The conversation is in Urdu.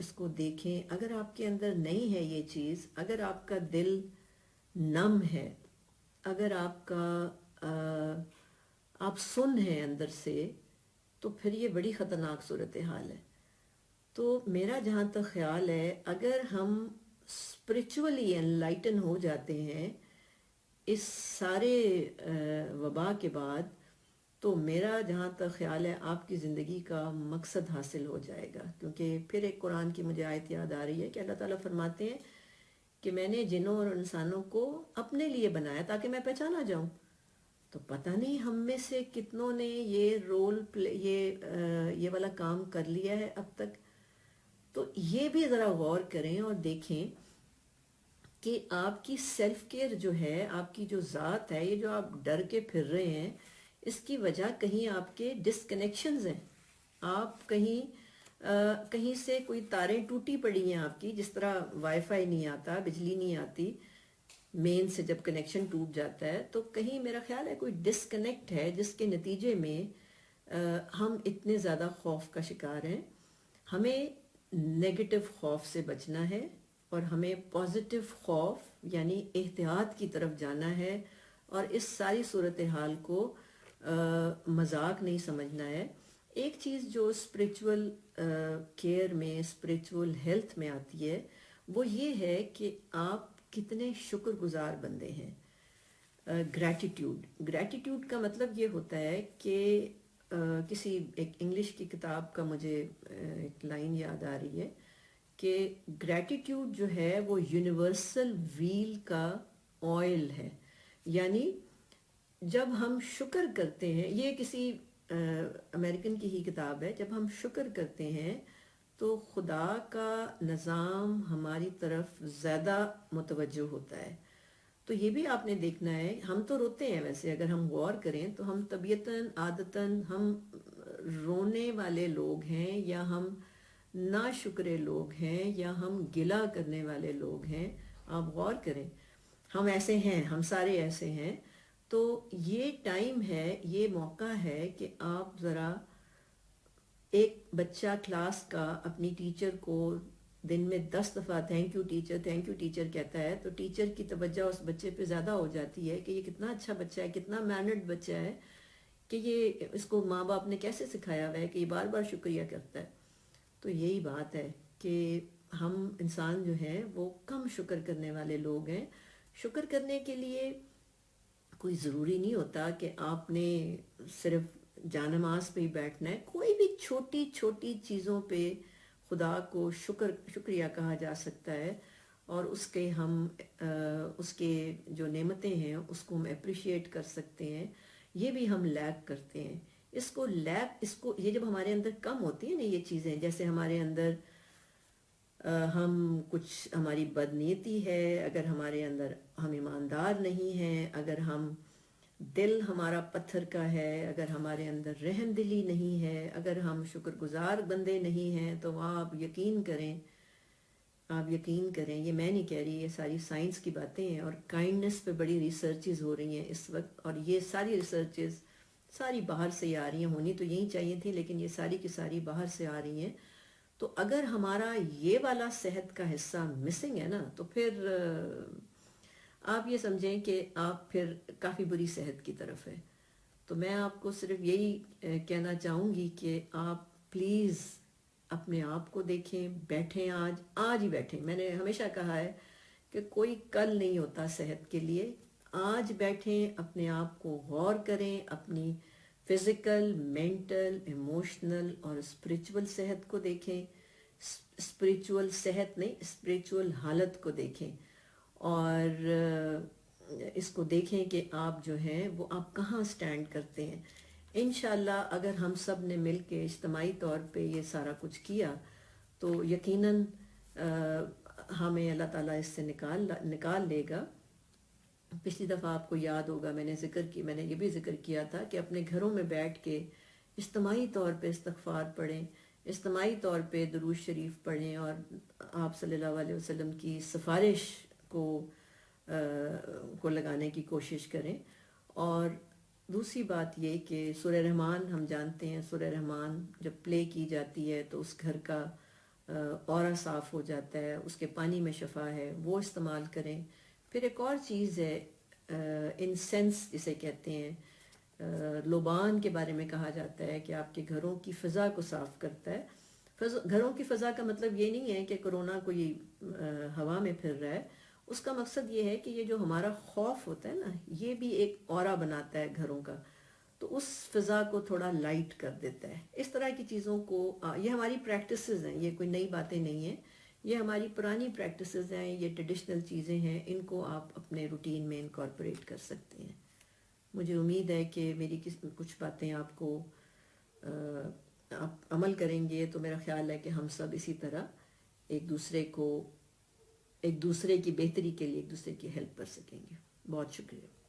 اس کو دیکھیں. اگر آپ کے اندر نہیں ہے یہ چیز، اگر آپ کا دل نم ہے، اگر آپ کا آپ سن ہیں اندر سے، تو پھر یہ بڑی خطرناک صورتحال ہے. تو میرا جہاں تک خیال ہے، اگر ہم اسپرچولی انلائٹن ہو جاتے ہیں اس سارے وبا کے بعد، تو میرا جہاں تک خیال ہے آپ کی زندگی کا مقصد حاصل ہو جائے گا. کیونکہ پھر ایک قرآن کی مجھے آیت یاد آ رہی ہے کہ اللہ تعالیٰ فرماتے ہیں کہ میں نے جنوں اور انسانوں کو اپنے لیے بنایا تاکہ میں پہچانا جاؤں. تو پتہ نہیں ہم میں سے کتنوں نے یہ رول پلے، یہ والا کام کر لیا ہے اب تک. تو یہ بھی ذرا غور کریں اور دیکھیں کہ آپ کی سیلف کیئر جو ہے، آپ کی جو ذات ہے، یہ جو آپ ڈر کے پھر رہے ہیں، اس کی وجہ کہیں آپ کے ڈسکنیکشنز ہیں. آپ کہیں سے کوئی تاریں ٹوٹی پڑی ہیں آپ کی. جس طرح وائی فائی نہیں آتا، بجلی نہیں آتی مین سے، جب کنیکشن ٹوٹ جاتا ہے تو کہیں میرا خیال ہے کوئی ڈسکنیکٹ ہے، جس کے نتیجے میں ہم اتنے زیادہ خوف کا شکار ہیں. ہمیں نیگیٹو خوف سے بچنا ہے اور ہمیں پازیٹیو خوف یعنی احتیاط کی طرف جانا ہے، اور اس ساری صورتحال کو مذاق نہیں سمجھنا ہے. ایک چیز جو اسپریچول کیئر میں، اسپریچول ہیلتھ میں آتی ہے، وہ یہ ہے کہ آپ کتنے شکر گزار بندے ہیں. گریٹیٹیوڈ کا مطلب یہ ہوتا ہے کہ کسی ایک انگلش کی کتاب کا مجھے ایک لائن یاد آ رہی ہے کہ گریٹیٹیوڈ جو ہے وہ یونیورسل ویل کا آئل ہے. یعنی جب ہم شکر کرتے ہیں، یہ کسی امریکن کی ہی کتاب ہے، جب ہم شکر کرتے ہیں تو خدا کا نظام ہماری طرف زیادہ متوجہ ہوتا ہے. تو یہ بھی آپ نے دیکھنا ہے. ہم تو روتے ہیں ویسے، اگر ہم غور کریں تو ہم طبیعتاً عادتاً ہم رونے والے لوگ ہیں، یا ہم ناشکرے لوگ ہیں، یا ہم گلہ کرنے والے لوگ ہیں. آپ غور کریں، ہم ایسے ہیں، ہم سارے ایسے ہیں. تو یہ ٹائم ہے، یہ موقع ہے کہ آپ ذرا، ایک بچہ کلاس کا اپنی ٹیچر کو دن میں 10 دفعہ thank you teacher, thank you teacher کہتا ہے، تو ٹیچر کی توجہ اس بچے پہ زیادہ ہو جاتی ہے کہ یہ کتنا اچھا بچہ ہے، کتنا مینرڈ بچہ ہے، کہ یہ اس کو ماں باپ نے کیسے سکھایا ہوا ہے کہ یہ بار بار شکریہ کرتا ہے. تو یہی بات ہے کہ ہم انسان جو ہیں وہ کم شکر کرنے والے لوگ ہیں. شکر کرنے کے لیے کوئی ضروری نہیں ہوتا کہ آپ نے صرف جانماز پہ ہی بیٹھنا ہے. کوئی بھی چھوٹی چھوٹی چیزوں پہ خدا کو شکریہ کہا جا سکتا ہے، اور اس کے ہم اس کے جو نعمتیں ہیں اس کو ہم اپریشیٹ کر سکتے ہیں. یہ بھی ہم لیک کرتے ہیں. اس کو یہ جب ہمارے اندر کم ہوتی ہیں نا یہ چیزیں، جیسے ہمارے اندر ہم کچھ، ہماری بدنیتی ہے، اگر ہمارے اندر ہم ایماندار نہیں ہیں، اگر ہم دل ہمارا پتھر کا ہے، اگر ہمارے اندر رحم دلی نہیں ہے، اگر ہم شکر گزار بندے نہیں ہیں، تو آپ یقین کریں، آپ یقین کریں، یہ میں نہیں کہہ رہی، یہ ساری سائنس کی باتیں ہیں. اور کائنڈنس پہ بڑی ریسرچز ہو رہی ہیں اس وقت، اور یہ ساری ریسرچز ساری باہر سے ہی آ رہی ہیں. ہونی تو یہی چاہیے تھی، لیکن یہ ساری کی ساری باہر سے آ رہی ہیں. تو اگر ہمارا یہ والا صحت کا حصہ مسنگ ہے نا، تو پھر آپ یہ سمجھیں کہ آپ پھر کافی بری صحت کی طرف ہے. تو میں آپ کو صرف یہی کہنا چاہوں گی کہ آپ پلیز اپنے آپ کو دیکھیں. بیٹھیں، آج ہی بیٹھیں. میں نے ہمیشہ کہا ہے کہ کوئی کل نہیں ہوتا صحت کے لیے. آج بیٹھیں، اپنے آپ کو غور کریں، اپنی فزیکل، مینٹل، ایموشنل اور اسپریچول صحت کو دیکھیں. اسپریچول صحت نہیں، اسپریچول حالت کو دیکھیں، اور اس کو دیکھیں کہ آپ جو ہیں وہ آپ کہاں سٹینڈ کرتے ہیں. انشاءاللہ اگر ہم سب نے مل کے اجتماعی طور پہ یہ سارا کچھ کیا تو یقیناً ہمیں اللہ تعالیٰ اس سے نکال لے گا. پچھلی دفعہ آپ کو یاد ہوگا میں نے یہ بھی ذکر کیا تھا کہ اپنے گھروں میں بیٹھ کے اجتماعی طور پہ استغفار پڑھیں، اجتماعی طور پہ درود شریف پڑھیں، اور آپ صلی اللہ علیہ وسلم کی سفارش کو لگانے کی کوشش کریں. اور دوسری بات یہ کہ سورہ رحمان ہم جانتے ہیں، سورہ رحمان جب پلے کی جاتی ہے تو اس گھر کا اورا صاف ہو جاتا ہے، اس کے پانی میں شفا ہے، وہ استعمال کریں۔ پھر ایک اور چیز ہے انسینس جسے کہتے ہیں، لوبان کے بارے میں کہا جاتا ہے کہ آپ کے گھروں کی فضا کو صاف کرتا ہے۔ گھروں کی فضا کا مطلب یہ نہیں ہے کہ کرونا کوئی ہوا میں پھر رہا ہے، اس کا مقصد یہ ہے کہ یہ جو ہمارا خوف ہوتا ہے نا، یہ بھی ایک اورا بناتا ہے گھروں کا، تو اس فضا کو تھوڑا لائٹ کر دیتا ہے۔ اس طرح کی چیزوں کو یہ ہماری پریکٹسز ہیں، یہ کوئی نئی باتیں نہیں ہیں، یہ ہماری پرانی پریکٹسز ہیں، یہ ٹریڈیشنل چیزیں ہیں، ان کو آپ اپنے روٹین میں انکارپوریٹ کر سکتے ہیں۔ مجھے امید ہے کہ میری کچھ باتیں آپ کو آپ عمل کریں گے تو میرا خیال ہے کہ ہم سب اسی طرح ایک دوسرے کو، ایک دوسرے کی بہتری کے لیے ایک دوسرے کی ہیلپ کر سکیں گے۔ بہت شکریہ۔